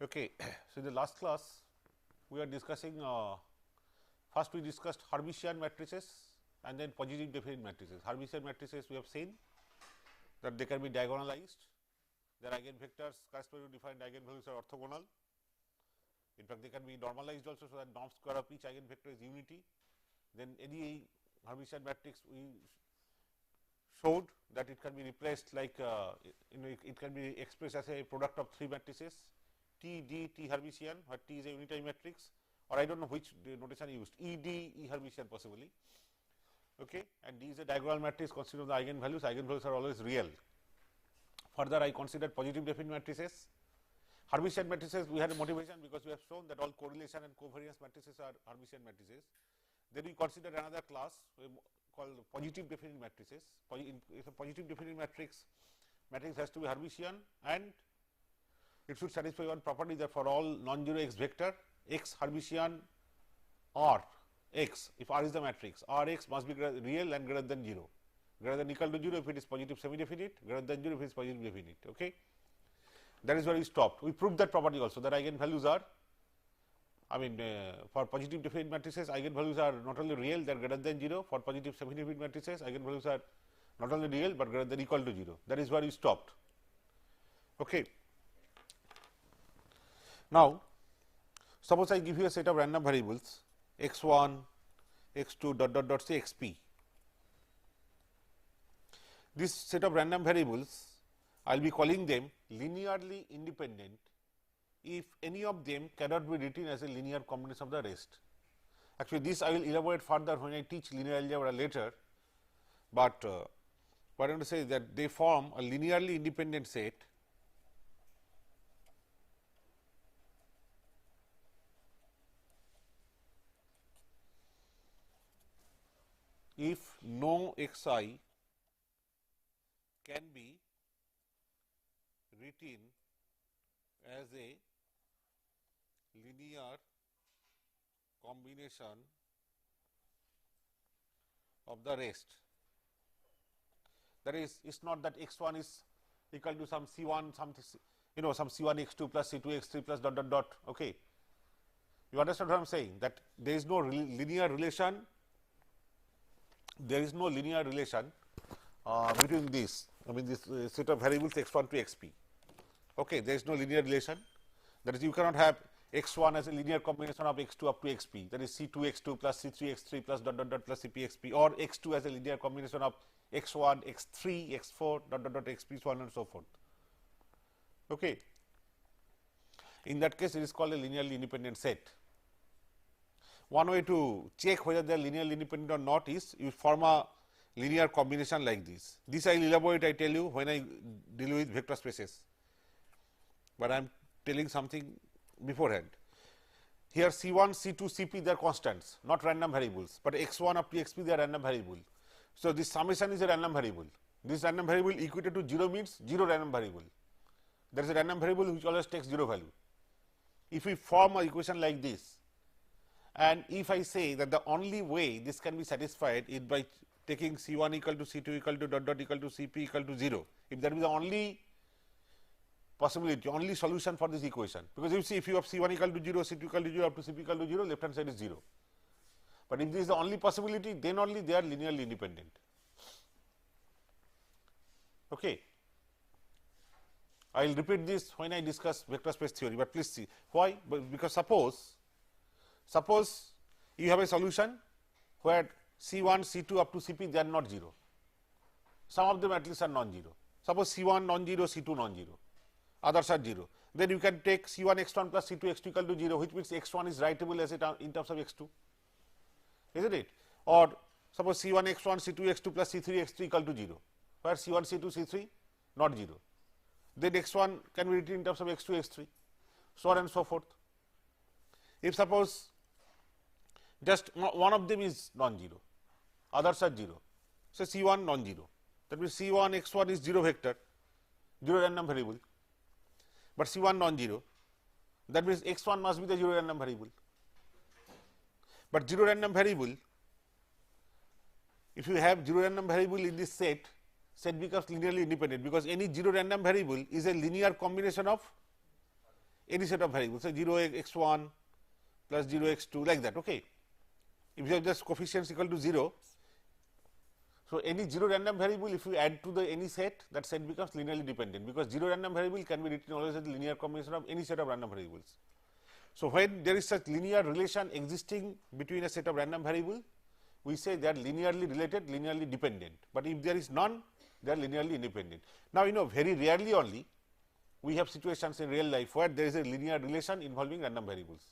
Okay. So, in the last class we are discussing first we discussed Hermitian matrices and then positive definite matrices. Hermitian matrices we have seen that they can be diagonalized, their eigenvectors corresponding to defined eigenvalues are orthogonal. In fact, they can be normalized also, so that norm square of each eigenvector is unity. Then any Hermitian matrix we showed that it can be replaced like it can be expressed as a product of three matrices T D T Hermitian, where T is a unitary matrix, or I do not know which notation used, E D E Hermitian possibly, okay, and D is a diagonal matrix consisting of the eigenvalues. Eigenvalues are always real. Further, I considered positive definite matrices. Hermitian matrices we had a motivation because we have shown that all correlation and covariance matrices are Hermitian matrices. Then we considered another class called positive definite matrices. If a positive definite matrix has to be Hermitian and it should satisfy one property that for all non-zero x vector x Hermitian R x, if R is the matrix, R x must be real and greater than 0, greater than equal to 0 if it is positive semi-definite, greater than 0 if it is positive definite. Okay. That is where we stopped. We proved that property also, that eigenvalues are, for positive definite matrices, eigenvalues are not only real, they are greater than 0. For positive semi-definite matrices, eigenvalues are not only real, but greater than equal to 0. That is where we stopped. Okay. Now, suppose I give you a set of random variables x 1, x 2 dot dot dot say x p. This set of random variables I will be calling them linearly independent if any of them cannot be written as a linear combination of the rest. Actually, this I will elaborate further when I teach linear algebra later, but what I want to say is that they form a linearly independent set if no x I can be written as a linear combination of the rest. That is, it is not that x 1 is equal to some c 1 something, some c 1 x 2 plus c 2 x 3 plus dot dot dot. Okay. You understand what I am saying, that there is no linear relation, between this, this set of variables x 1 to x p. Okay, there is no linear relation, that is, you cannot have x 1 as a linear combination of x 2 up to x p, that is c 2 x 2 plus c 3 x 3 plus dot dot dot plus c p x p, or x 2 as a linear combination of x 1 x 3 x 4 dot dot dot x p, so on and so forth. Okay. In that case, it is called a linearly independent set. One way to check whether they are linearly independent or not is you form a linear combination like this. This I will elaborate, I tell you, when I deal with vector spaces, but I am telling something beforehand. Here C 1, C 2, C p they are constants, not random variables, but x 1 up to x p they are random variable. So, this summation is a random variable. This random variable equated to 0 means 0 random variable. There is a random variable which always takes 0 value. If we form an equation like this, and if I say that the only way this can be satisfied is by taking C 1 equal to C 2 equal to dot dot equal to C p equal to 0, if that is the only possibility, only solution for this equation, because you see if you have C 1 equal to 0, C 2 equal to 0 up to C p equal to 0, left hand side is 0. But if this is the only possibility, then only they are linearly independent. Okay. I will repeat this when I discuss vector space theory, but please see why. Because suppose you have a solution where C 1, C 2 up to C p they are not 0, some of them at least are non-zero. Suppose C 1 non-zero, C 2 non-zero, others are 0. Then you can take C 1 x 1 plus C 2 x 2 equal to 0, which means x 1 is writable as in terms of x 2, isn't it? Or suppose C 1 x 1, C 2 x 2 plus C 3 x 3 equal to 0, where C 1, C 2, C 3 not 0. Then x 1 can be written in terms of x 2, x 3, so on and so forth. If suppose just one of them is non-zero, others are 0, so C 1 non-zero, that means C 1 x 1 is 0 vector, 0 random variable, but C 1 non-zero, that means x 1 must be the 0 random variable. But 0 random variable, if you have 0 random variable in this set becomes linearly independent, because any 0 random variable is a linear combination of any set of variables, say 0 x 1 plus 0 x 2 like that. Okay. If you have just coefficients equal to 0, so any 0 random variable, if you add to the any set, that set becomes linearly dependent, because 0 random variable can be written always as a linear combination of any set of random variables. So, when there is such linear relation existing between a set of random variable, we say they are linearly related, linearly dependent, but if there is none, they are linearly independent. Now, you know, very rarely only we have situations in real life where there is a linear relation involving random variables.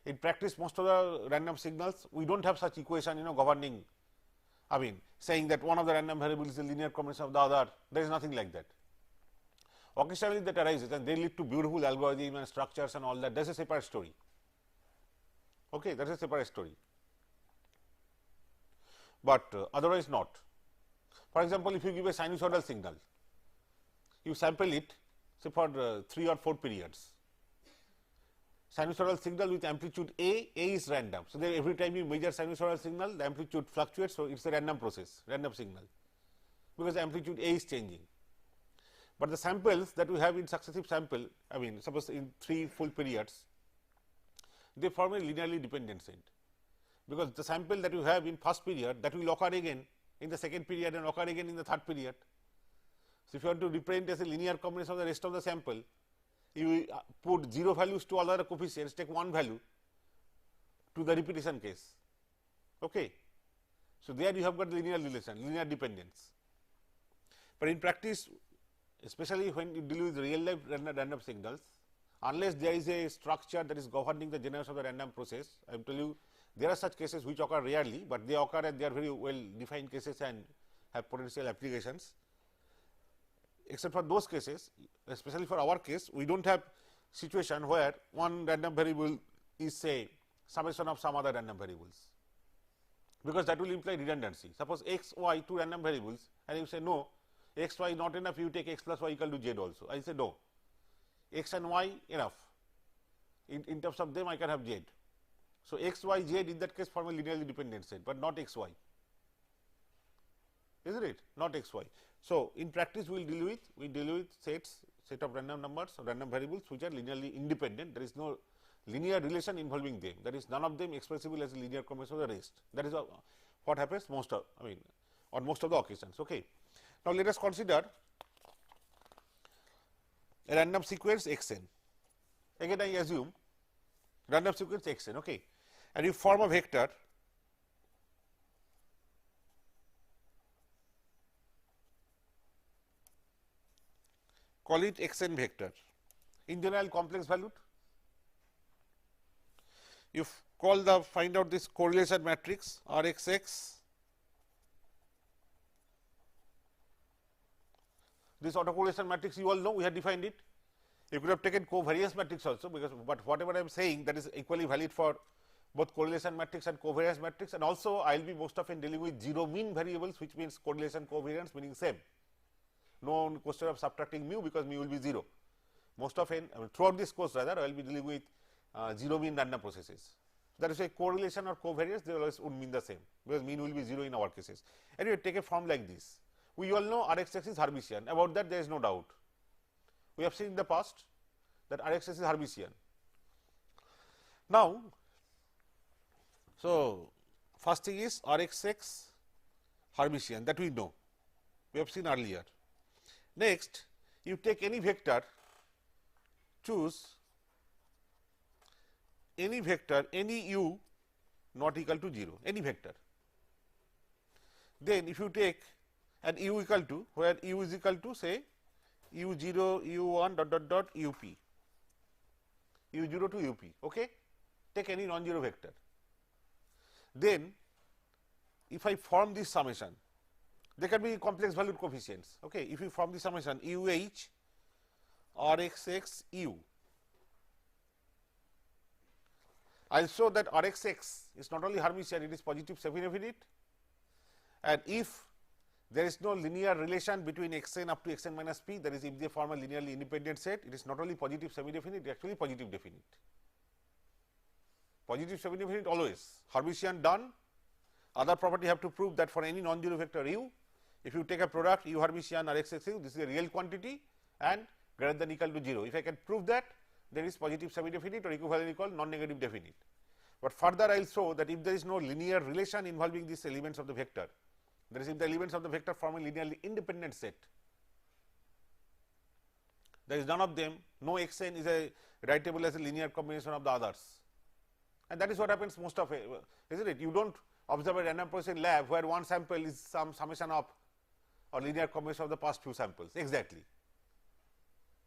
In practice, most of the random signals, we do not have such equation, you know, governing, I mean, saying that one of the random variables is a linear combination of the other. There is nothing like that. Occasionally that arises and they lead to beautiful algorithm and structures and all that. That is a separate story. Okay, that is a separate story, but otherwise not. For example, if you give a sinusoidal signal, you sample it say for 3 or 4 periods. Sinusoidal signal with amplitude A is random. So, then every time you measure sinusoidal signal, the amplitude fluctuates. So, it is a random process, random signal, because amplitude A is changing. But the samples that we have in successive sample, I mean, suppose in 3 full periods, they form a linearly dependent set, because the sample that you have in first period, that will occur again in the second period and occur again in the third period. So, if you want to represent as a linear combination of the rest of the sample, you put 0 values to all other coefficients, take 1 value to the repetition case. Okay. So, there you have got linear relation, linear dependence. But in practice, especially when you deal with real life random signals, unless there is a structure that is governing the generation of the random process, I will tell you there are such cases which occur rarely, but they occur and they are very well defined cases and have potential applications. Except for those cases, especially for our case, we do not have situation where one random variable is say summation of some other random variables, because that will imply redundancy. Suppose x, y, 2 random variables, and you say no, x, y not enough, you take x plus y equal to z also. I say no, x and y enough, in terms of them I can have z. So, x, y, z in that case form a linearly dependent set, but not x, y, is not it? Not x, y. So, in practice we will deal with set of random numbers or random variables which are linearly independent. There is no linear relation involving them, that is none of them expressible as a linear combination of the rest. That is what happens most of, I mean, on most of the occasions. Okay. Now, let us consider a random sequence x n. Again I assume random sequence x n, okay, and you form a vector call it x n vector, in general complex valued. You find out this correlation matrix R x x. This autocorrelation matrix you all know, we have defined it. You could have taken covariance matrix also, because but whatever I am saying, that is equally valid for both correlation matrix and covariance matrix, and also I will be most often dealing with 0 mean variables, which means correlation covariance meaning same. No question of subtracting mu, because mu will be 0. Most often, I mean, throughout this course rather, I will be dealing with 0 mean random processes. That is why correlation or covariance, they always would mean the same, because mean will be 0 in our cases. Anyway, take a form like this. We all know R x x is Hermitian, about that there is no doubt. We have seen in the past that R x x is Hermitian. Now, so first thing is R x x Hermitian, that we know, we have seen earlier. Next, you take any vector, choose any vector, any u not equal to 0, any vector. Then if you take an u equal to, where u is equal to say u 0, u 1 dot dot dot u p, u 0 to u p, okay. Take any non-zero vector. Then if I form this summation, there can be complex valued coefficients, okay. If you form the summation u h R x x u, I will show that R x x is not only Hermitian, it is positive semi-infinite, and if there is no linear relation between x n up to x n minus p, that is if they form a linearly independent set, it is not only positive semi-definite, it is actually positive definite. Positive semi-definite always, Hermitian done. Other property have to prove that for any non-zero vector u, if you take a product u Hermitian R x x u, this is a real quantity, and greater than equal to 0. If I can prove that, then it is positive semi-definite or equivalent equal non-negative definite. But further I will show that if there is no linear relation involving these elements of the vector, that is if the elements of the vector form a linearly independent set, there is none of them, no x n is writable as a linear combination of the others, and that is what happens most of it, isn't it? You do not observe a random process in lab where one sample is some summation of or linear combination of the past few samples exactly.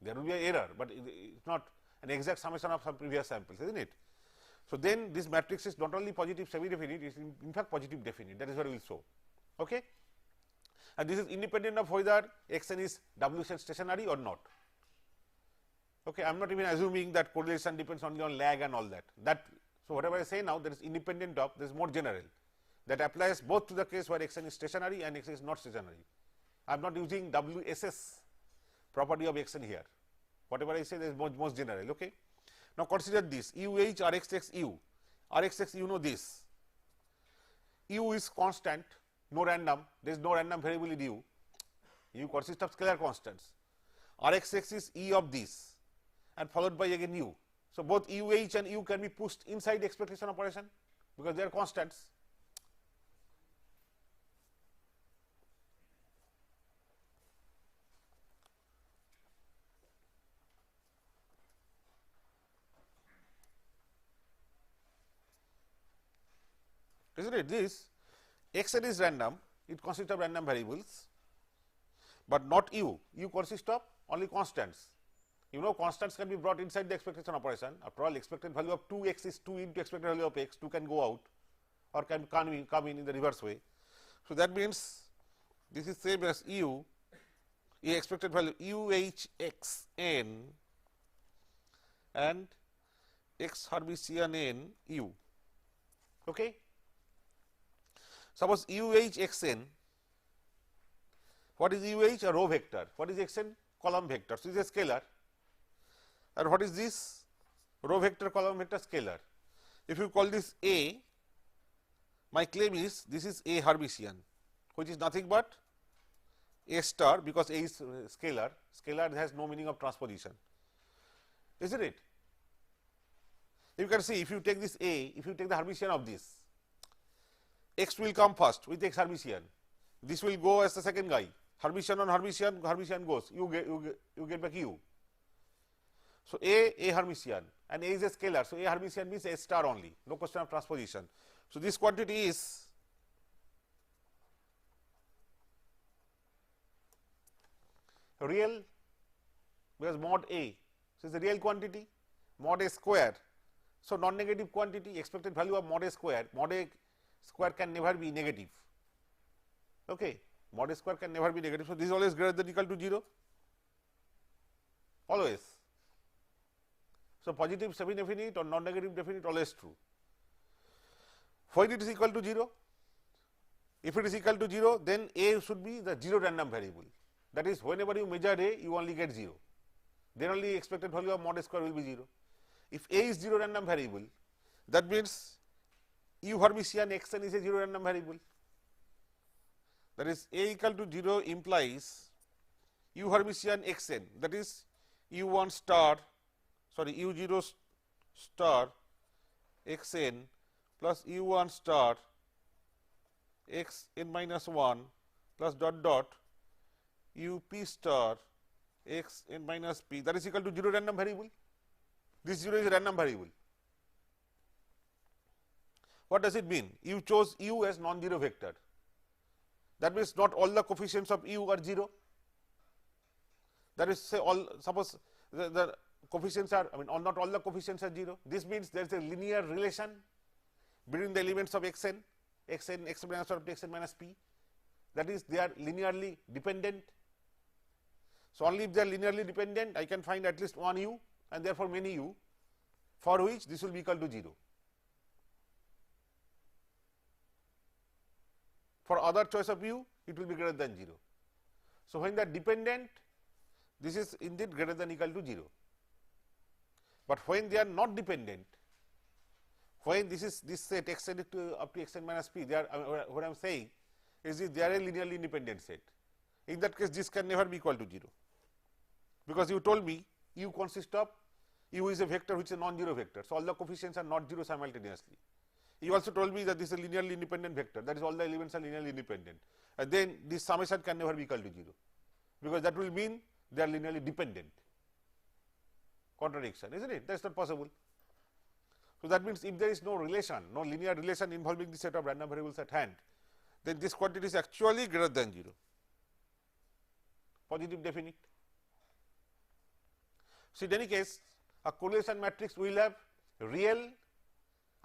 There will be an error, but it is not an exact summation of some previous samples, isn't it? So, then this matrix is not only positive semi-definite, it is in fact positive definite, that is what we will show. Okay? And this is independent of whether x n is W set stationary or not. Okay, I am not even assuming that correlation depends only on lag and all that. So, whatever I say now, that is independent of, this is more general, that applies both to the case where x n is stationary and x n is not stationary. I am not using WSS property of x n here. Whatever I say, that is most general. Okay. Now, consider this UH RXX U. RXX you know this. U is constant, no random, there is no random variable in U. U consists of scalar constants. RXX is E of this and followed by again U. So, both UH and U can be pushed inside expectation operation because they are constants. Isn't it? This x n is random, it consists of random variables, but not U. U consists of only constants. You know, constants can be brought inside the expectation operation. After all, expected value of 2x is 2 into expected value of x, 2 can go out or can come in the reverse way. So, that means this is same as U, expected value UH x n and x Hermitian n U. Okay. Suppose UH x n, what is UH? A row vector. What is x n? Column vector. So, it is a scalar. And what is this? Row vector, column vector, scalar. If you call this A, my claim is this is A Hermitian, which is nothing but A star, because A is scalar. Scalar has no meaning of transposition, isn't it? You can see if you take this A, if you take the Hermitian of this, x will come first with x Hermitian, this will go as the second guy, Hermitian on Hermitian, Hermitian goes, you get back U. So, A Hermitian and A is a scalar. So, A Hermitian means A star only, no question of transposition. So, this quantity is real because mod A, so it is a real quantity, mod A square. So, non-negative quantity, expected value of mod A square can never be negative. Okay. Mod A square can never be negative. So, this is always greater than equal to 0, always. So, positive semi-definite or non-negative definite always true. When it is equal to 0, if it is equal to 0, then A should be the 0 random variable. That is, whenever you measure A, you only get 0, then only expected value of mod A square will be 0. If A is 0 random variable, that means U Hermitian x n is a 0 random variable. That is, A equal to 0 implies U Hermitian x n, that is U 1 star, sorry, U 0 star x n plus U 1 star x n minus 1 plus dot dot U p star x n minus p, that is equal to 0 random variable. This 0 is a random variable. What does it mean? You chose U as non-zero vector. That means not all the coefficients of U are 0. That is, say all, suppose the coefficients are, not all the coefficients are 0. This means there is a linear relation between the elements of x n x minus 1 up to x n minus p. That is, they are linearly dependent. So, only if they are linearly dependent, I can find at least one U and therefore many U, for which this will be equal to 0. For other choice of U, it will be greater than 0. So, when they are dependent, this is indeed greater than equal to 0. But when they are not dependent, when this is this set x n up to x n minus p, they are, what I am saying is they are a linearly independent set. In that case, this can never be equal to 0. because you told me u consists of, u is a vector which is a non-zero vector. So, all the coefficients are not zero simultaneously. You also told me that this is a linearly independent vector, that is all the elements are linearly independent, and then this summation can never be equal to 0, because that will mean they are linearly dependent. Contradiction, isn't it? That is not possible. So, that means if there is no relation, no linear relation involving the set of random variables at hand, then this quantity is actually greater than 0, positive definite. So, in any case, a correlation matrix will have real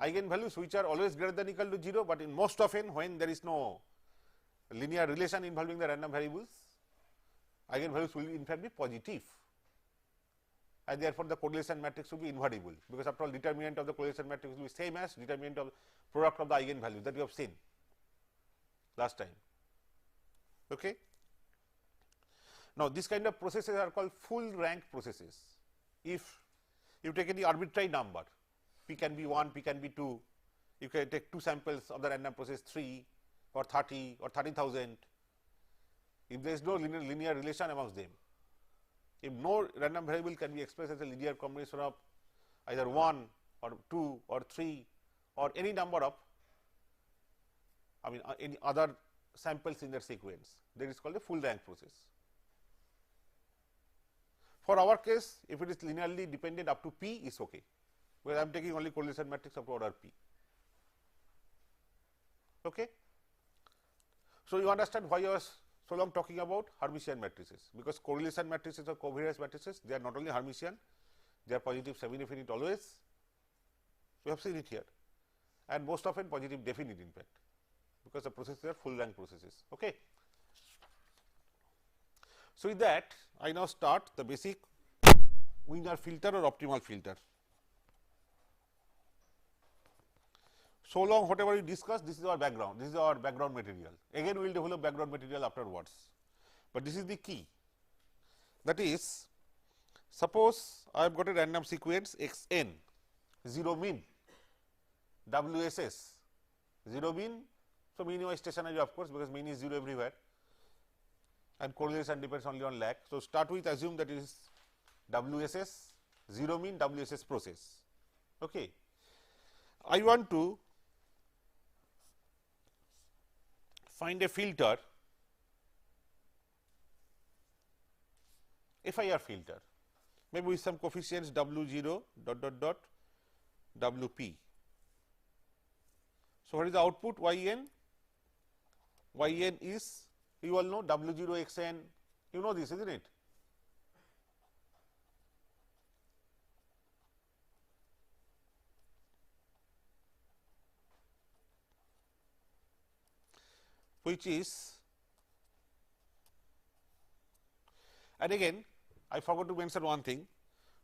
eigenvalues which are always greater than or equal to 0, but in most often when there is no linear relation involving the random variables, eigenvalues will in fact be positive, and therefore, the correlation matrix will be invariable, because after all determinant of the correlation matrix will be same as determinant of product of the eigenvalues that we have seen last time. Okay. Now, this kind of processes are called full rank processes. If you take any arbitrary number, p can be 1, p can be 2, you can take 2 samples of the random process 3 or 30 or 30,000, if there is no linear relation amongst them, if no random variable can be expressed as a linear combination of either 1 or 2 or 3 or any number of, any other samples in their sequence, that is called a full rank process. For our case, if it is linearly dependent up to p is okay, where I am taking only correlation matrix up to order p. Okay. So, you understand why I was so long talking about Hermitian matrices, because correlation matrices or covariance matrices, they are not only Hermitian, they are positive semi-definite always. We have seen it here, and most often positive definite in fact, because the processes are full rank processes. Okay. So, with that I now start the basic Wiener filter or optimal filter. So long whatever we discuss, this is our background, this is our background material. Again we will develop background material afterwards, but this is the key. That is, suppose I have got a random sequence x n, 0 mean, WSS, 0 mean. So, mean is stationary of course, because mean is 0 everywhere, and correlation depends only on lag. So, start with assume that it is WSS, 0 mean WSS process. Okay. I want to find a filter, FIR filter, maybe with some coefficients W0 dot dot dot WP. So, what is the output Yn? Yn is, you all know W0 xn, you know this, isn't it? Which is, and again I forgot to mention one thing,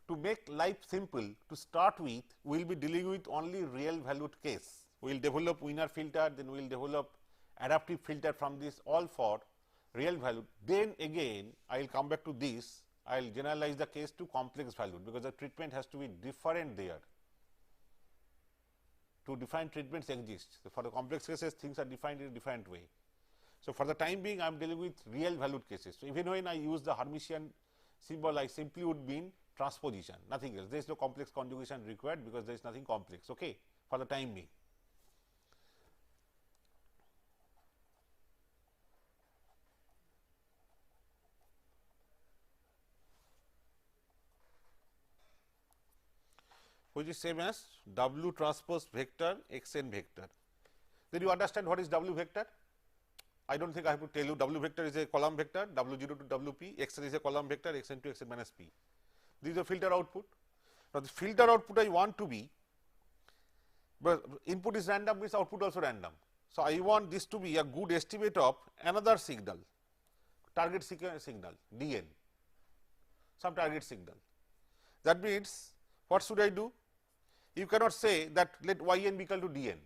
to make life simple, to start with we will be dealing with only real valued case. We will develop Wiener filter, then we will develop adaptive filter from this all for real value. Then again I will come back to this, I will generalize the case to complex value, because the treatment has to be different there. Two different treatments exist. So, for the complex cases things are defined in a different way. So, for the time being I am dealing with real valued cases. So, even when I use the Hermitian symbol, I simply would mean transposition, nothing else. There is no complex conjugation required, because there is nothing complex, okay, for the time being. Which is same as W transpose vector x n vector. Then you understand what is W vector? I do not think I have to tell you. W vector is a column vector, W0 to WP, x n is a column vector, x n to x n minus p. This is the filter output. Now, the filter output I want to be, but input is random means output also random. So, I want this to be a good estimate of another signal, target signal Dn, some target signal. That means, what should I do? You cannot say that let Yn be equal to Dn,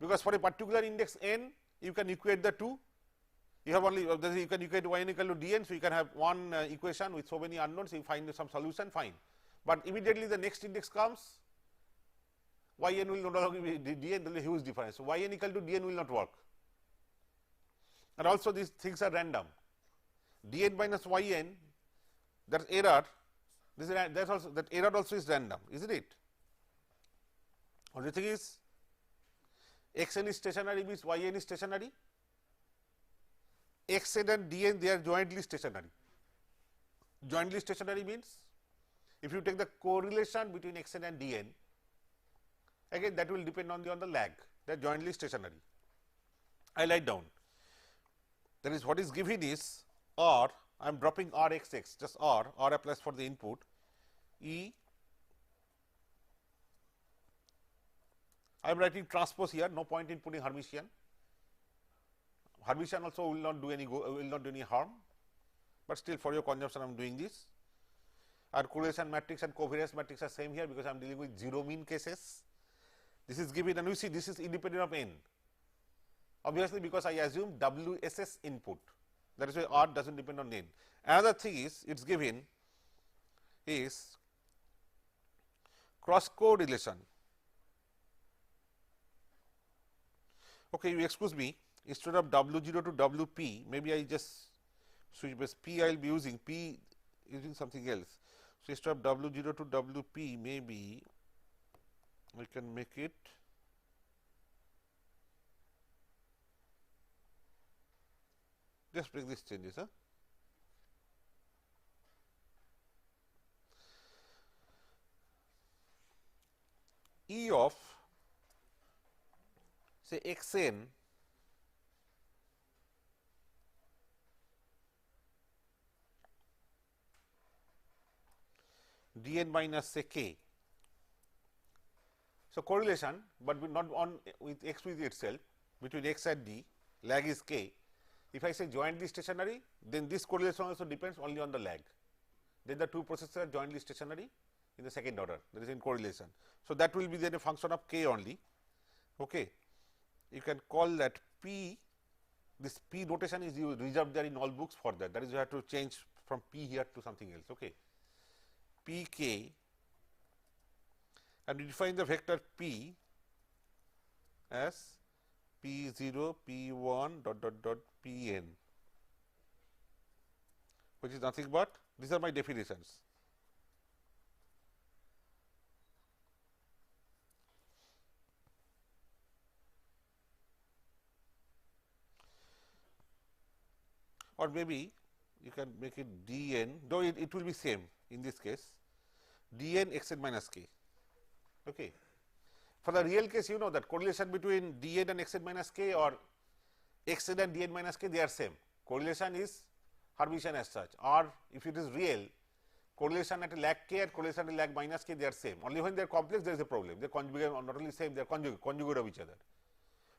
because for a particular index n you can equate the two, you have only you can equate Yn equal to Dn. So, you can have one equation with so many unknowns, you find some solution, fine, but immediately the next index comes, Yn will no longer be Dn, there will be a huge difference. So, Yn equal to Dn will not work, and also these things are random. Dn minus Yn that error, this is that also, that error also is random, isn't it? Only thing is x n is stationary means y n is stationary, x n and d n they are jointly stationary. Jointly stationary means if you take the correlation between x n and d n, again that will depend on the lag, they are jointly stationary. I write down, that is what is given is R, I am dropping R x x, just R applies for the input, E, I am writing transpose here, no point in putting Hermitian. Hermitian also will not do any harm, but still for your consumption I am doing this. Our correlation matrix and covariance matrix are same here because I am dealing with zero mean cases. This is given and we see this is independent of n, obviously because I assume WSS input, that is why R does not depend on n. Another thing is it is given is cross correlation. Okay, you excuse me, instead of W0 to WP, maybe I just switch base P, I will be using P using something else. So, instead of W0 to WP, maybe we can make it just bring these changes. E of say x n d n minus say k. So, correlation, but not on with x with itself, between x and d, lag is k. If I say jointly stationary, then this correlation also depends only on the lag. Then the two processes are jointly stationary in the second order, that is in correlation. So, that will be then a function of k only. Okay. You can call that P, this P notation is reserved there in all books for that. That is, you have to change from P here to something else. Okay. P k, and we define the vector P as P 0, P 1 dot dot dot P n, which is nothing but these are my definitions. Or maybe you can make it d n, though it will be same in this case, d n x n minus k. Okay. For the real case, you know that correlation between d n and x n minus k or x n and d n minus k, they are same. Correlation is Hermitian as such, or if it is real, correlation at a lag k and correlation at a lag minus k, they are same. Only when they are complex, there is a problem. They are conjugate, not only same, they are conjugate of each other.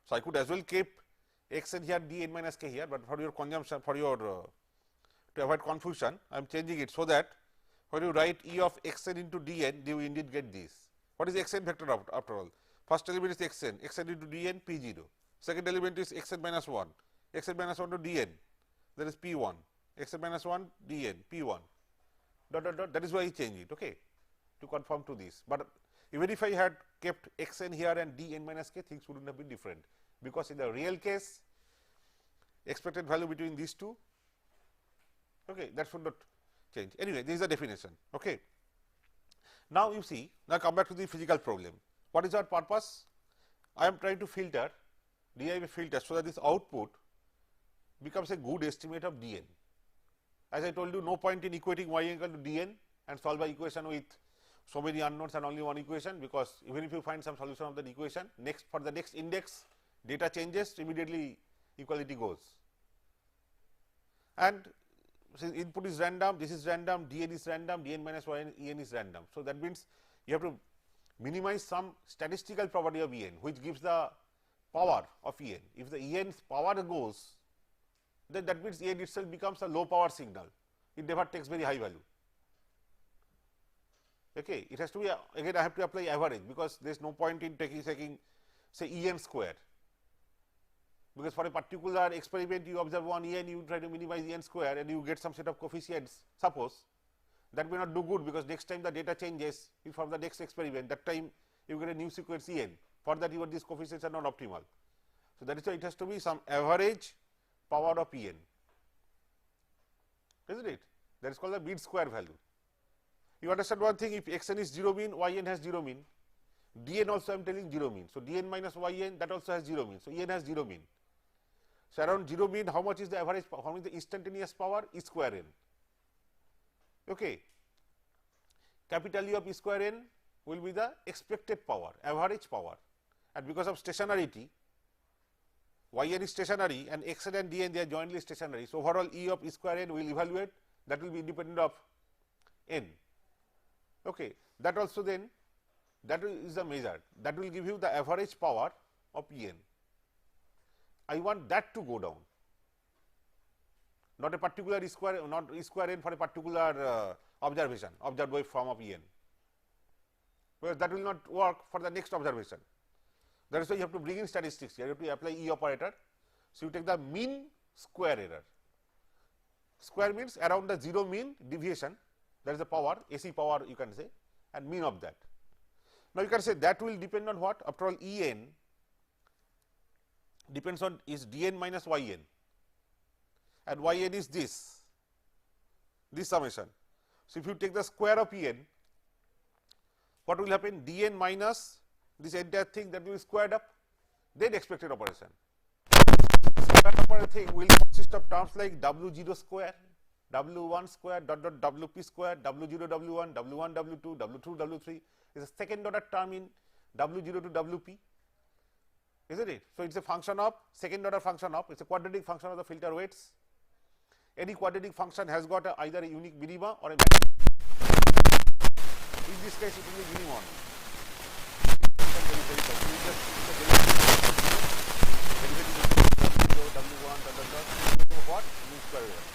So, I could as well keep x n here, d n minus k here, but for your consumption, for your to avoid confusion, I am changing it so that when you write E of x n into d n, you indeed get this. What is x n vector after all? First element is x n into d n p 0. Second element is x n minus 1 to d n, that is p 1, x n minus 1 d n p 1 dot dot dot, that is why I change it, okay, to conform to this. But even if I had kept x n here and d n minus k, things would not have been different, because in the real case expected value between these two, okay, that should not change. Anyway, this is the definition. Okay. Now, you see, now come back to the physical problem. What is our purpose? I am trying to filter, derive a filter, so that this output becomes a good estimate of d n. As I told you, no point in equating y equal to d n and solve an equation with so many unknowns and only one equation, because even if you find some solution of that equation, next for the next index data changes, immediately equality goes. And since input is random, this is random, d n is random, d n minus y n, e n is random. So, that means you have to minimize some statistical property of e n, which gives the power of e n. If the e n's power goes, then that means e n itself becomes a low power signal, it never takes very high value. Okay. It has to be again I have to apply average, because there is no point in taking say e n square, because for a particular experiment you observe one e n, you try to minimize e n square and you get some set of coefficients, suppose that may not do good, because next time the data changes for the next experiment, that time you get a new sequence e n, for that your these coefficients are not optimal. So, that is why it has to be some average power of e n, isn't it? that is called the mean square value. You understand one thing, if xn is 0 mean, yn has 0 mean, dn also I am telling 0 mean. So, dn minus yn, that also has 0 mean. So, en has 0 mean. So, around 0 mean, how much is the average, how much is the instantaneous power? E square n. Okay. Capital E of E square n will be the expected power, average power, and because of stationarity, yn is stationary and xn and dn, they are jointly stationary. So, overall E of E square n will evaluate, that will be independent of n. Okay. That also then, that is the measure, that will give you the average power of En. I want that to go down, not a particular E square, not E square n for a particular observation, observed waveform of En, because that will not work for the next observation. That is why you have to bring in statistics here, you have to apply E operator. So, you take the mean square error. Square means around the 0 mean deviation, that is the power, AC power you can say, and mean of that. Now, you can say that will depend on what? After all, En depends on is dn minus yn, and yn is this summation. So, if you take the square of En, what will happen? Dn minus this entire thing, that will be squared up, then expected operation. Square operator thing will consist of terms like W0 square, W1 square, dot dot WP square, W0 W1, W1 W2, W2 W3 is a second order term in W0 to WP, isn't it? So, it is a function of second order function of, it is a quadratic function of the filter weights. Any quadratic function has got either a unique minima or a maximum. In this case, it will be minimum. W1 what? Mean square error.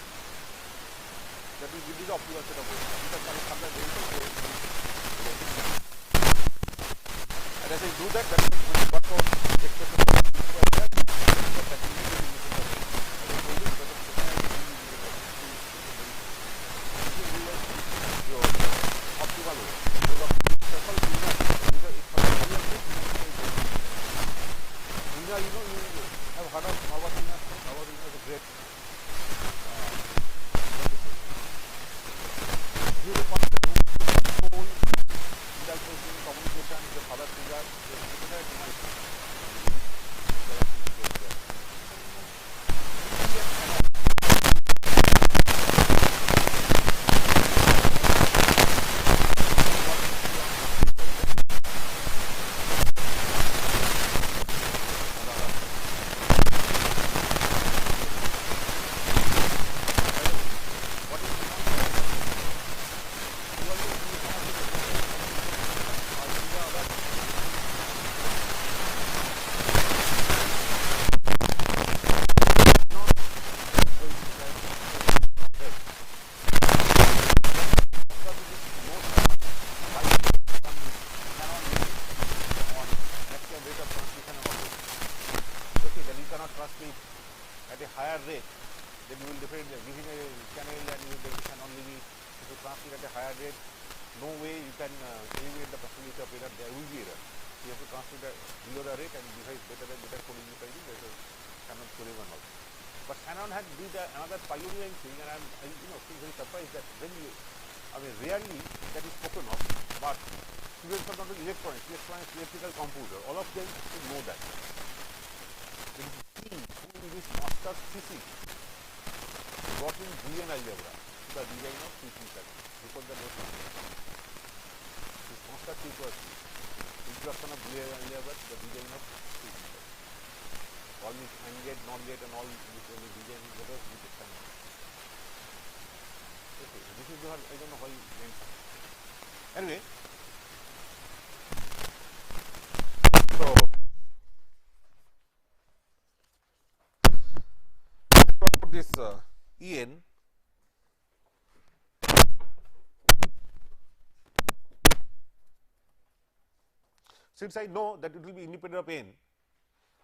That will give you the optimal set of weights. And as I do that, that will work out expression of square error, that will make it your optimal weight. Wiener, you know, you have heard of Wiener. Wiener is a great communication is the father figure. At a higher rate, then you will definitely giving a channel and you can only be, if you transmit at a higher rate, no way you can eliminate the possibility of error, there will be error. You have to transmit below the rate and devise better and better coding utilizing, that is Shannon theorem and all. But Shannon had did another pioneering thing, and I am still very surprised that when you, rarely that is spoken of, but students are not only electronics, electrical computer, all of them should know that. There is this master's thesis brought in Boolean algebra to the design of CC circuit. Because the notion, this master's thesis was introduction of Boolean algebra to the design of CC circuit. All this AND gate, NOT gate, and all this design is what was this time. Okay, this is the I don't know why you mentioned. Anyway, so this En, since I know that it will be independent of n,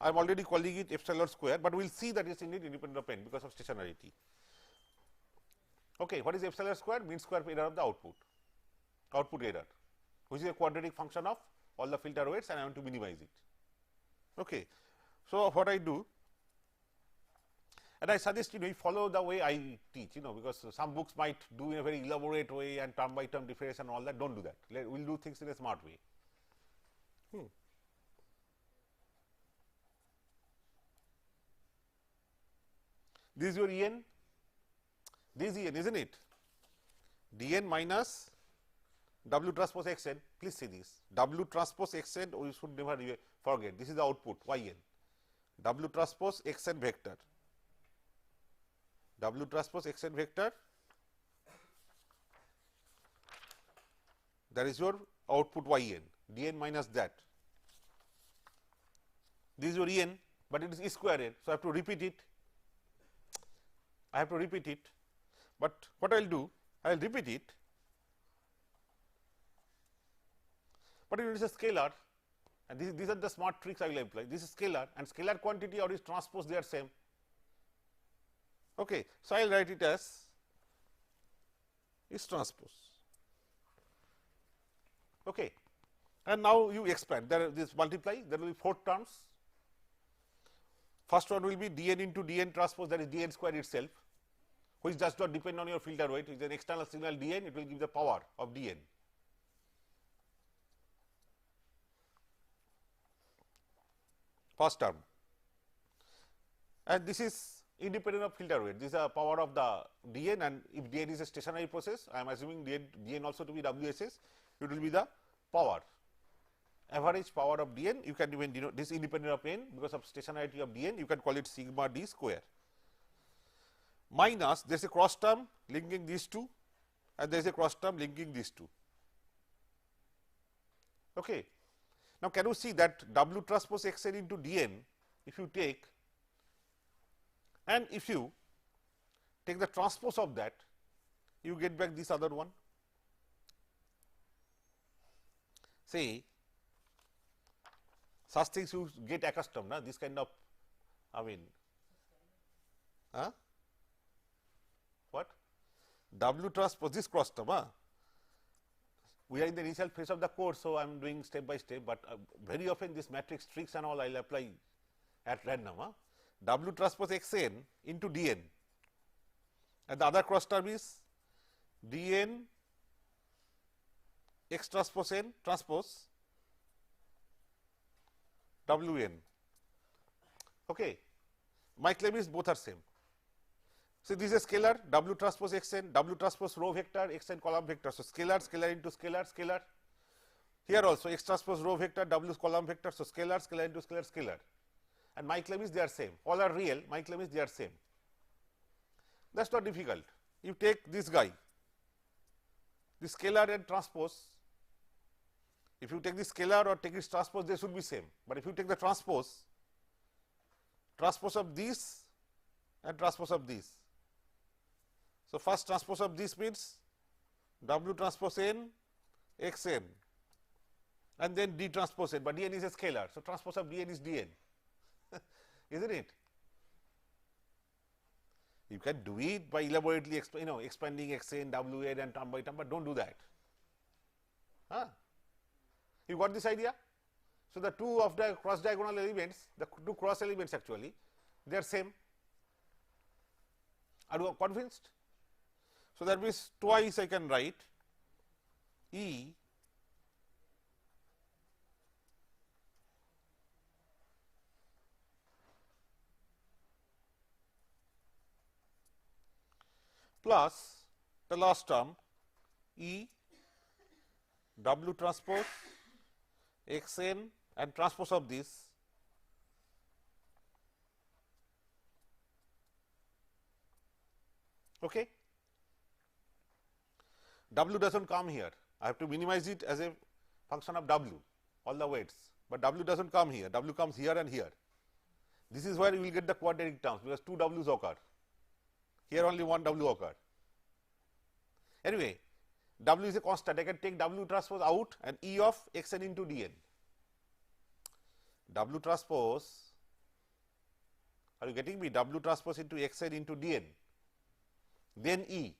I am already calling it epsilon square, but we will see that it is indeed independent of n because of stationarity. Okay, what is epsilon square? Mean square error of the output error, which is a quadratic function of all the filter weights, and I want to minimize it. Okay, so what I do, And I suggest you follow the way I teach, because some books might do in a very elaborate way and term by term differentiation and all that. Don't do that. We will do things in a smart way. This is your En. This is En, isn't it? Dn minus W transpose Xn. Please see this. W transpose Xn, we should never forget. This is the output Yn. W transpose Xn vector. W transpose Xn vector, that is your output Yn, Dn minus that. This is your En, but it is E square N. So, I have to repeat it. But what I will do? I will repeat it, but it is a scalar, and these are the smart tricks I will apply. This is scalar, and scalar quantity or its transpose, they are same. Okay. So, I will write it as its transpose. Okay. And now you expand, there this multiply, there will be 4 terms. First one will be Dn into Dn transpose, that is Dn square itself, which does not depend on your filter weight. It is an external signal Dn, it will give the power of Dn. First term, and this is independent of filter weight. This is the power of the Dn, and if Dn is a stationary process, I am assuming Dn also to be WSS, it will be the power, average power of Dn. You can even denote this independent of n, because of stationarity of Dn, you can call it sigma d square, minus there is a cross term linking these two, and there is a cross term linking these two. Okay. Now, can you see that W transpose Xn into Dn, if you take, and if you take the transpose of that, you get back this other one. Say, such things you get accustomed, this kind of, what? W transpose, this cross term, we are in the initial phase of the course. So, I am doing step by step, but very often this matrix tricks and all I will apply at random. W transpose Xn into Dn, and the other cross term is Dn X transpose N transpose Wn. Okay. My claim is both are same. So, this is a scalar W transpose Xn, W transpose row vector, Xn column vector. So, scalar, scalar into scalar, scalar. Here also X transpose row vector, W column vector. So, scalar, scalar into scalar, scalar. And my claim is they are same. All are real. My claim is they are same. That is not difficult. You take this guy, the scalar and transpose. If you take the scalar or take its transpose, they should be same. But if you take the transpose of this and transpose of this. So, first transpose of this means W transpose N X n, and then D transpose N, but Dn is a scalar. So, transpose of Dn is Dn, is not it? You can do it by elaborately expanding Xn, Wn and term by term, but do not do that. You got this idea? So, the two of the cross diagonal elements, the two cross elements actually, they are same. Are you convinced? So, that means twice I can write E plus the last term E W transpose X n and transpose of this Okay. W does not come here, I have to minimize it as a function of W, all the weights, but W does not come here, W comes here and here. This is where you will get the quadratic terms, because two W's occur, here only one W occur. Anyway, W is a constant, I can take W transpose out and E of X n into D n. W transpose, are you getting me? W transpose into X n into D n, then E.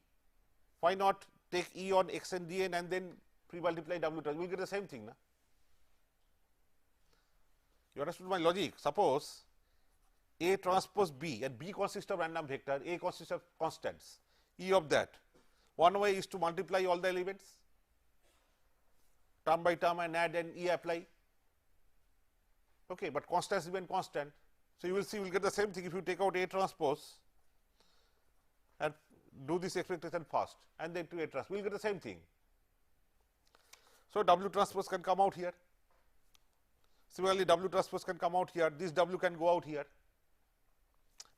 Why not take E on X n D n and then pre-multiply W transpose? We will get the same thing. Na? You understood my logic? Suppose A transpose B, and B consists of random vector, A consists of constants, E of that. One way is to multiply all the elements term by term and add and E apply. Okay, but constants remain constant. So, you will see you will get the same thing if you take out A transpose and do this expectation first and then to A transpose, we will get the same thing. So, W transpose can come out here. Similarly, W transpose can come out here, this W can go out here.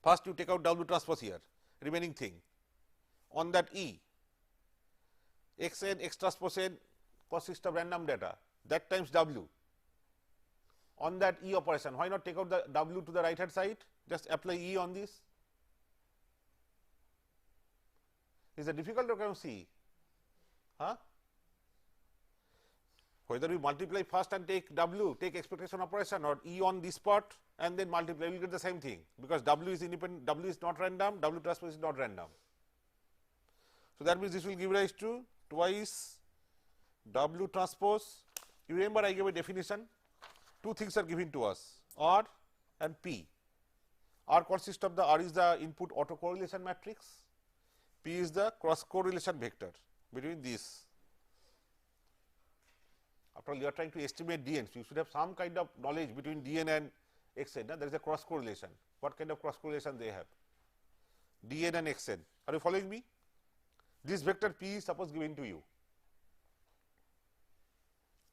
First you take out W transpose here, remaining thing. On that E, x n, x transpose n consists of random data, that times W. On that E operation, why not take out the W to the right hand side, just apply E on this. Is it difficult or can you see? Huh? Whether we multiply first and take W, take expectation operation, or E on this part and then multiply, we will get the same thing, because W is independent, W is not random, W transpose is not random. So, that means this will give rise to twice W transpose. You remember I gave a definition, two things are given to us, R and P. R consists of the, R is the input autocorrelation matrix, P is the cross correlation vector between these. After all, you are trying to estimate dn, so you should have some kind of knowledge between dn and xn. There is a cross correlation. What kind of cross correlation they have? dn and xn. Are you following me? This vector P is suppose given to you.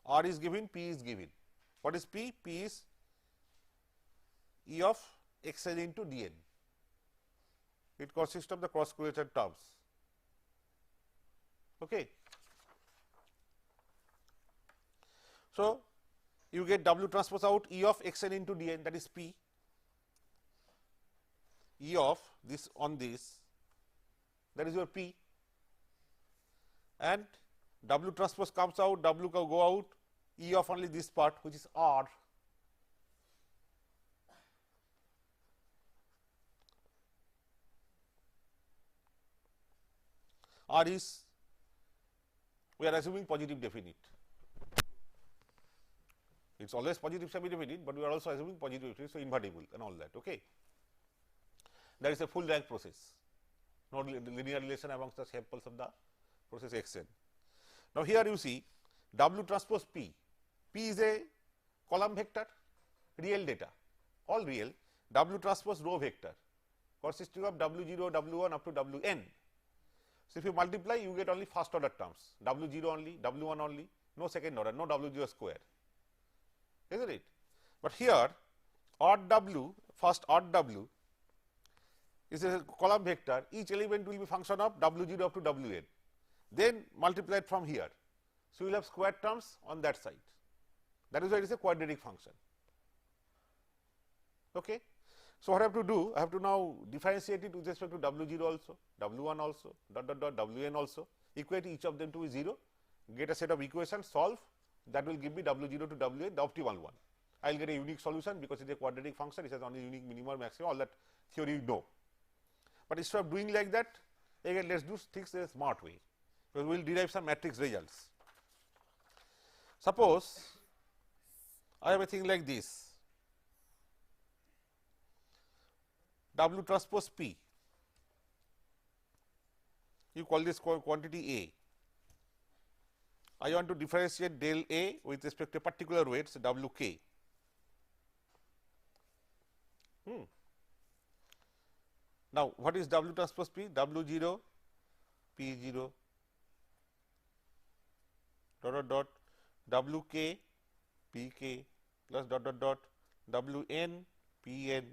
R is given, P is given. What is P? P is E of xn into dn. It consists of the cross correlated terms. Okay. So, you get W transpose out, E of xn into dn, that is P, E of this on this, that is your P, and W transpose comes out, W go out, E of only this part, which is R. R is, we are assuming positive definite. It is always positive semi-definite, but we are also assuming positive definite, so invertible and all that. Okay. That is a full rank process, not linear relation amongst the samples of the process xn. Now, here you see W transpose P. P is a column vector, real data, all real. W transpose row vector consisting of W0, W1 up to Wn. So, if you multiply, you get only first order terms, W0 only, W1 only, no second order, no W0 square, isn't it? But here odd W, first odd W is a column vector, each element will be function of W0 up to Wn, then multiplied from here. So, you will have square terms on that side, that is why it is a quadratic function. Okay. So, what I have to do? I have to now differentiate it with respect to W0 also, W1 also, dot dot dot Wn also, equate each of them to 0, get a set of equations, solve, that will give me W0 to Wn, the optimal one. I will get a unique solution, because it is a quadratic function, it has only unique minimum, maximum, all that theory you know. But instead of doing like that, again let us do things in a smart way, because we will derive some matrix results. Suppose I have a thing like this, W transpose P, you call this quantity A. I want to differentiate del A with respect to a particular weight, so W k. Now, what is W transpose P? W0, P0, dot dot dot W k, P k plus dot dot dot W n, P n.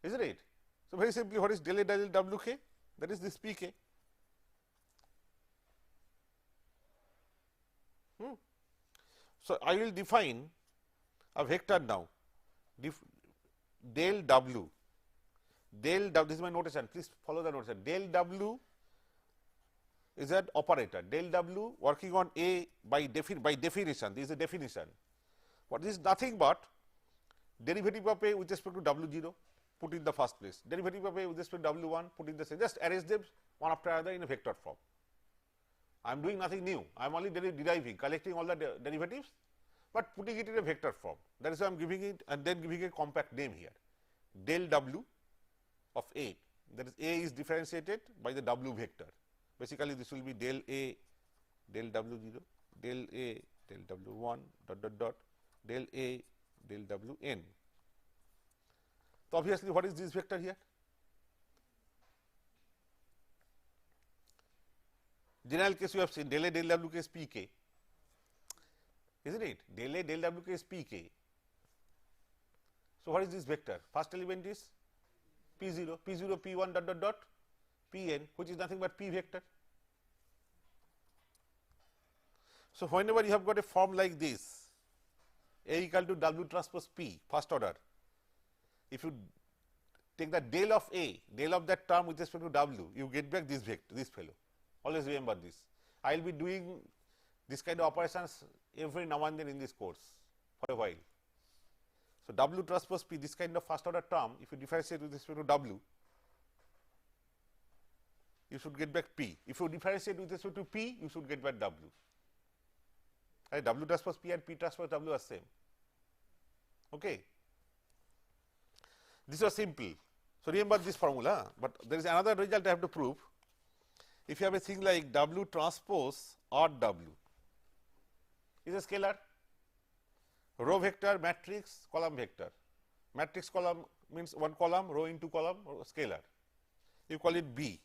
Isn't it? So, very simply, what is del A del W k? That is this P k. So, I will define a vector now, del W, del W, this is my notation, please follow the notation, del W is an operator, del W working on A by definition, this is a definition. What this is nothing but derivative of A with respect to W0, put in the first place, derivative of A with respect to W1, put in the same, just arrange them one after another in a vector form. I am doing nothing new, I am only deriving, collecting all the derivatives, but putting it in a vector form. That is why I am giving it and then giving a compact name here, del W of A, that is A is differentiated by the W vector. Basically, this will be del A del W 0, del A del W 1 dot dot dot del A del W n. So, obviously, what is this vector here? General case you have seen del A del W case P k, isn't it? Del A del W case P k. So, what is this vector? First element is P 0, P 0, P 1 dot dot dot P n, which is nothing but P vector. So, whenever you have got a form like this, A equal to W transpose P, first order, if you take the del of A, del of that term with respect to W, you get back this vector, this fellow. Always remember this. I will be doing this kind of operations every now and then in this course for a while. So, W transpose P, this kind of first order term, if you differentiate with respect to W, you should get back P. If you differentiate with respect to P, you should get back W. Right? W transpose P and P transpose W are same. Okay. This was simple. So, remember this formula, but there is another result I have to prove. If you have a thing like W transpose R W is a scalar, row vector, matrix, column vector. Matrix column means one column, row into column, or scalar. You call it B,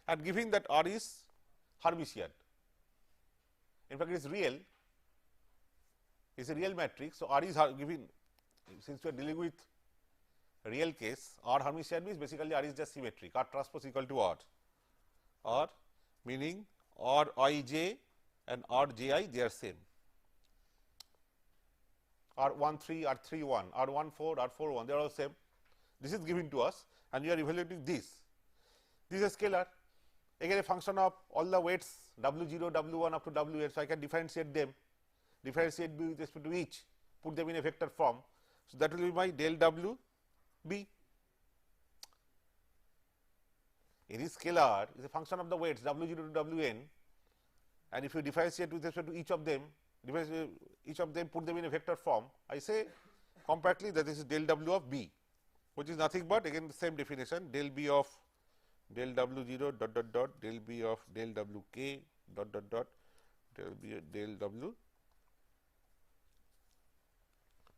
and given that R is Hermitian. In fact, it is real, it is a real matrix. So, R is given, since we are dealing with real case, R Hermitian means basically R is just symmetric, R transpose equal to R. R meaning R I j and R j I, they are same. R 1 3, R 3 1, R 1 4, R 4 1, they are all same. This is given to us and we are evaluating this. This is a scalar, again a function of all the weights W 0, W 1 up to W n. So, I can differentiate them, differentiate B with respect to each, put them in a vector form. So, that will be my del W B. Any scalar is a function of the weights W 0 to W n, and if you differentiate with respect to each of them, put them in a vector form, I say compactly that this is del W of B, which is nothing but again the same definition, del B of del W 0 dot dot dot del B of del W k dot dot dot del B del W.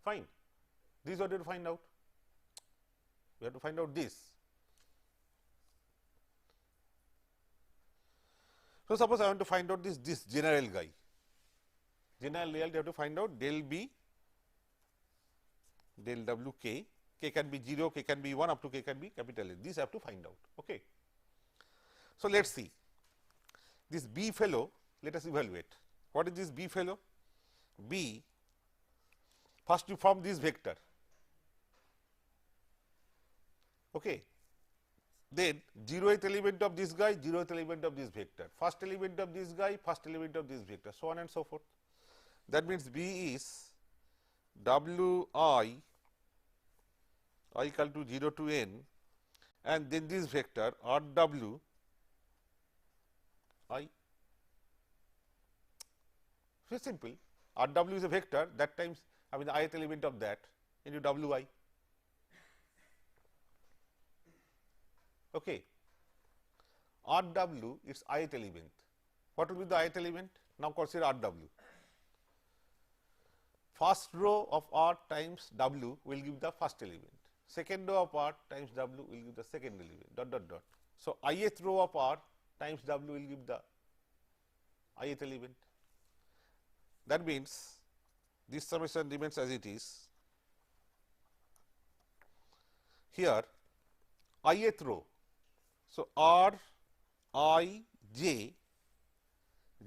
Fine. This is what we have to find out. We have to find out this. So, suppose I want to find out this general guy, general real, you have to find out del B del W k, k can be 0, k can be 1 up to k can be capital N, this I have to find out. Okay. So, let us see this B fellow, let us evaluate. What is this B fellow? B, first you form this vector, okay. Then 0th element of this guy, 0th element of this vector, first element of this guy, first element of this vector, so on and so forth. That means B is W I equal to 0 to n, and then this vector R W I. So, simple, R W is a vector, that times I mean the ith element of that into W I. Okay. R W its ith element. What will be the ith element? Now, consider R W. First row of R times W will give the first element. Second row of R times W will give the second element, dot dot dot. So, ith row of R times W will give the ith element. That means, this summation remains as it is. Here, ith row. So, R I j,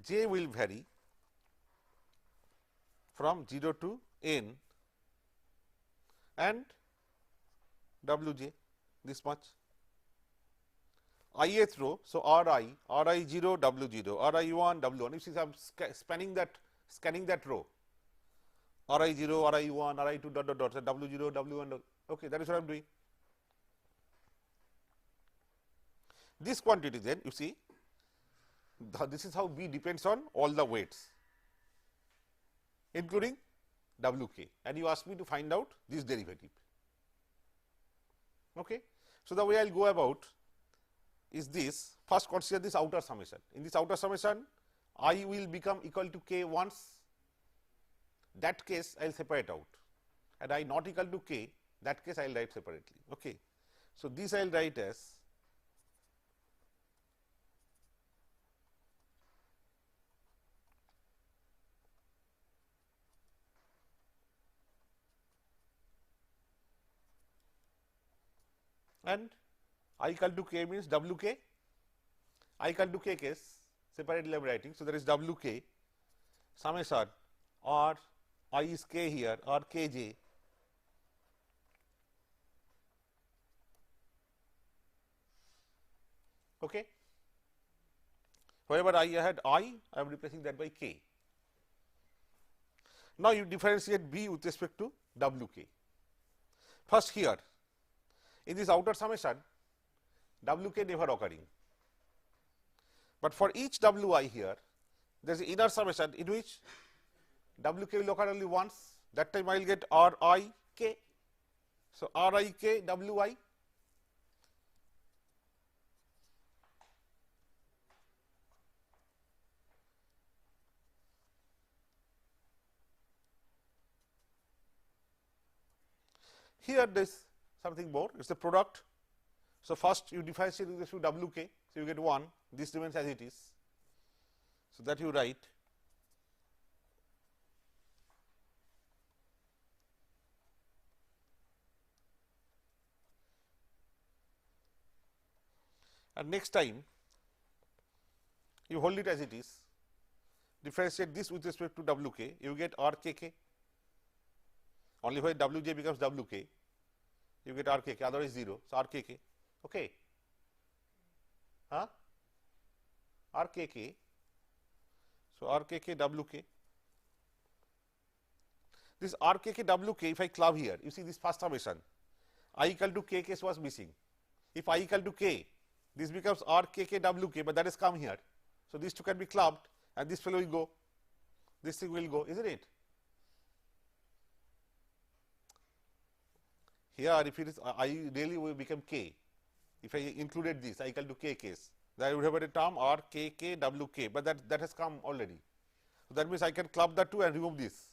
j will vary from 0 to n and W j, this much. Ith row, so R I 0, W 0, R I 1, W 1. You see, I am scanning that row, R I 0, R I 1, R I 2, dot dot dot, so W 0, W 1, okay, that is what I am doing. This quantity then you see, this is how B depends on all the weights. including W k, and you ask me to find out this derivative. Okay. So, the way I will go about is this: first consider this outer summation. In this outer summation, I will become equal to k once, that case I will separate out, and I not equal to k, that case I will write separately. Okay. So, this I will write as and I equal to k means W k, I equal to k case separately I am writing. So, there is W k summation or I is k here or k j okay. Wherever I had I am replacing that by k. Now, you differentiate B with respect to W k. First here in this outer summation W k never occurring, but for each W I here there is inner summation in which W k will occur only once, that time I will get R I k. So, R I k W I. Here there is something more, it is a product. So, first you differentiate with respect to W k, so you get 1, this remains as it is. So, that you write and next time you hold it as it is, differentiate this with respect to W k, you get R k k, only when W j becomes W k, you get R k k, otherwise 0. So, R k k, okay. R k k. So, R k k W k. This R k k W k, if I club here, you see this first summation, I equal to k case was missing. If I equal to k, this becomes R k k W k, but that has come here. So, these two can be clubbed and this fellow will go, this thing will go, isn't it? Here if it is I really will become k, if I included this I equal to k case, then I would have a term R k k W k, but that has come already. So, that means I can club the two and remove this.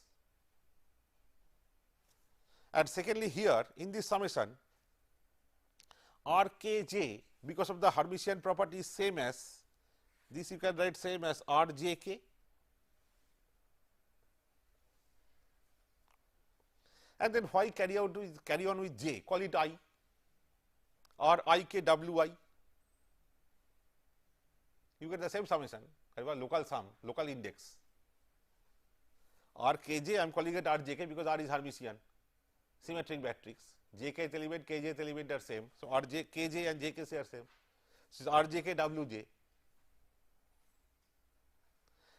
And secondly, here in this summation R k j, because of the Hermitian property is same as this, you can write same as R j k. And then why carry on with j, call it I or I k W I, you get the same summation, local sum, local index. R k j I am calling it R j k because R is Hermitian symmetric matrix, j k element, k j element are same. So, R j k j and j k are same. So, R j k W j,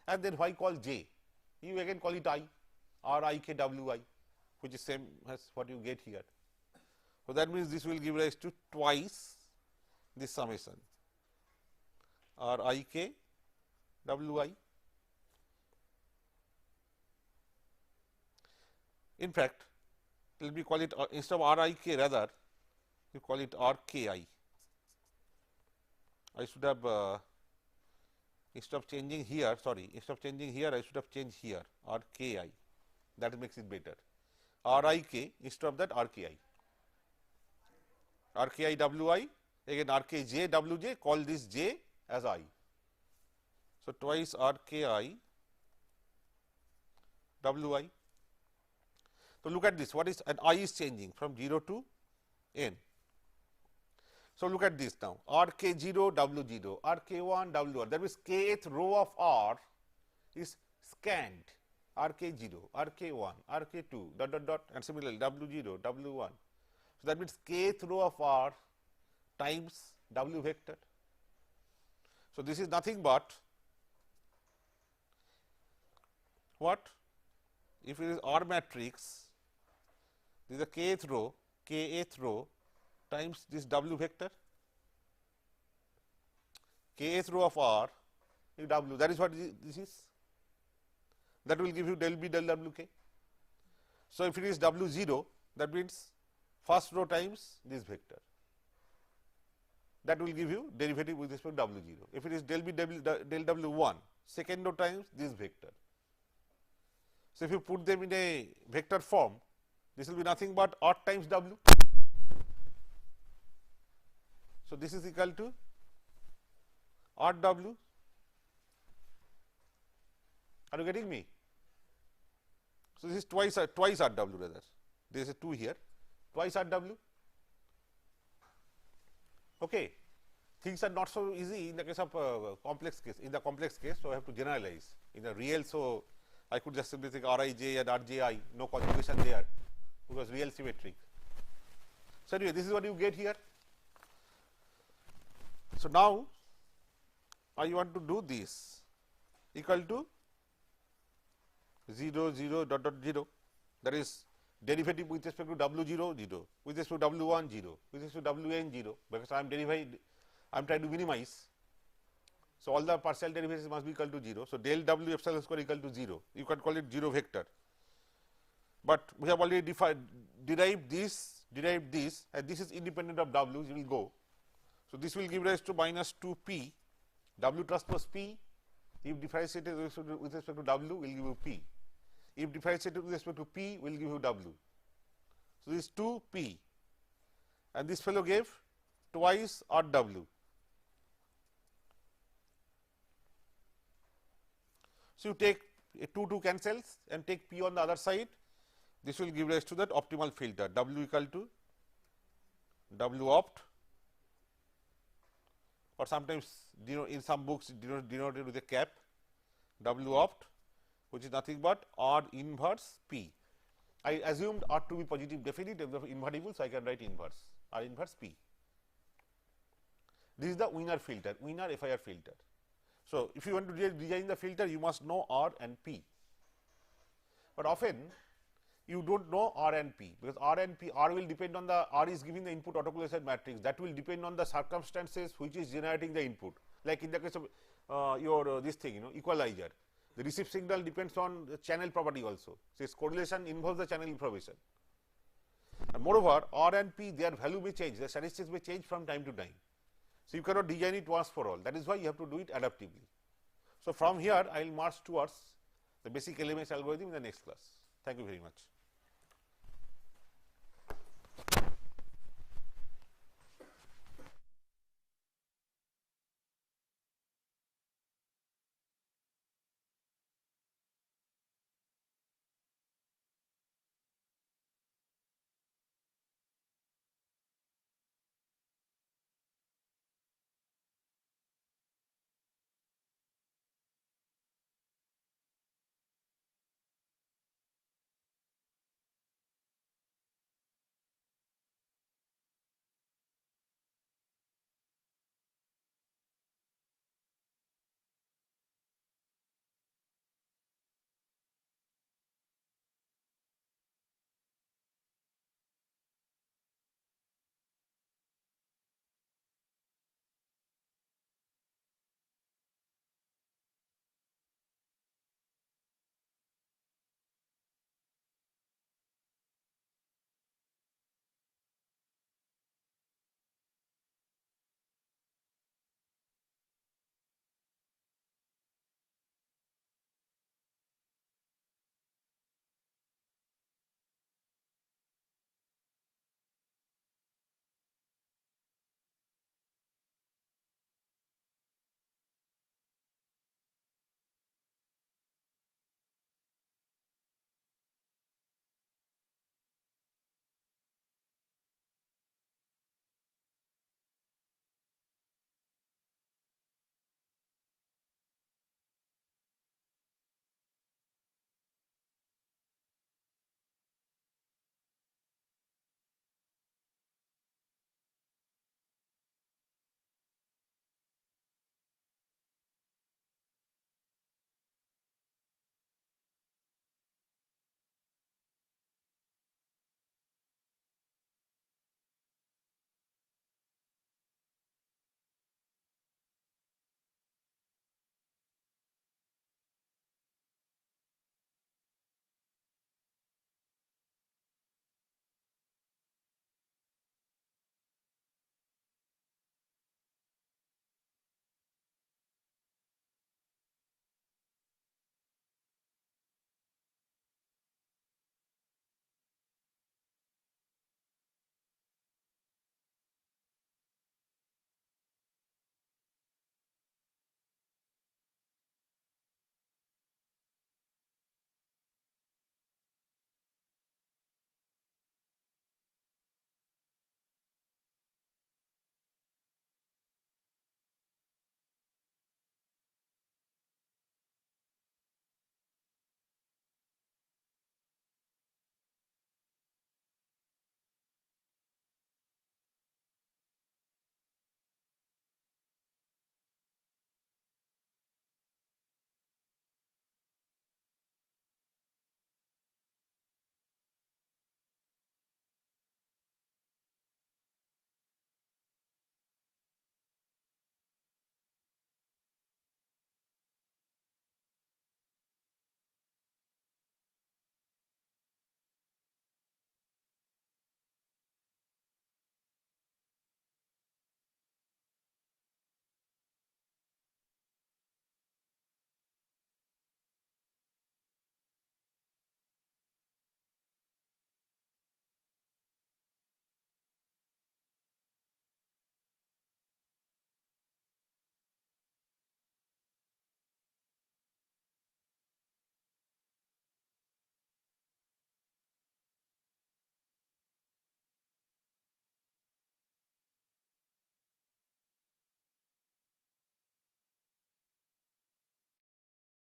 and then why call j, you again call it I or I k W I, which is same as what you get here. So, that means this will give rise to twice this summation R I k W I. In fact, let me call it instead of R I k, rather you call it R k I. I should have instead of changing here, I should have changed here R k I, that makes it better. R I k instead of that R k I. R k I W I, again R k j W j, call this j as I. So, twice R k I W I. So, look at this, what is, and I is changing from 0 to n. So, look at this now, R k 0 W 0, R k 1 W 1, that means kth row of R is scanned, R k 0, R k 1, R k 2 dot dot dot, and similarly W 0, W 1. So, that means kth row of R times W vector. So, this is nothing but what? If it is R matrix, this is the kth row, kth row times this W vector, kth row of R, W, that is what this is. that will give you del B del W k. So, if it is W 0, that means first row times this vector, that will give you derivative with respect to W 0. If it is del B del W 1, second row times this vector. So, if you put them in a vector form, this will be nothing but odd times W. So, this is equal to odd W. Are you getting me? So, this is twice odd W rather. There is a 2 here, twice odd W. Okay. Things are not so easy in the case of complex case. In the complex case, so I have to generalize. In the real, so I could just simply think Rij and Rji, no conjugation there, because real symmetric. So, anyway, this is what you get here. So, now I want to do this equal to 0 0 dot dot 0, that is derivative with respect to W 0 0, with respect to W 1 0, with respect to W n 0, because I am trying to minimize. So, all the partial derivatives must be equal to 0. So, del W epsilon square equal to 0, you can call it 0 vector, but we have already derived this and this is independent of W, it will go. So, this will give rise to minus 2 p W transpose p, if differentiated with respect to W will give you p, if differentiated with respect to p will give you W. So, this is 2 p and this fellow gave twice odd W. So, you take 2 cancels and take p on the other side, this will give rise to that optimal filter W equal to W opt, or sometimes in some books denoted with a cap, W opt, which is nothing but odd inverse p. I assumed odd to be positive definite, invertible, so I can write inverse or inverse p. This is the Wiener filter, Wiener FIR filter. So, if you want to design the filter, you must know R and P, but often you do not know R and P, because R will depend on the R is giving the input autocorrelation matrix, that will depend on the circumstances which is generating the input. Like in the case of your this thing, equalizer, the receive signal depends on the channel property also. So, its correlation involves the channel information, and moreover R and P, their value may change, the statistics may change from time to time. So, you cannot design it once for all, that is why you have to do it adaptively. So, from here I will march towards the basic LMS algorithm in the next class. Thank you very much.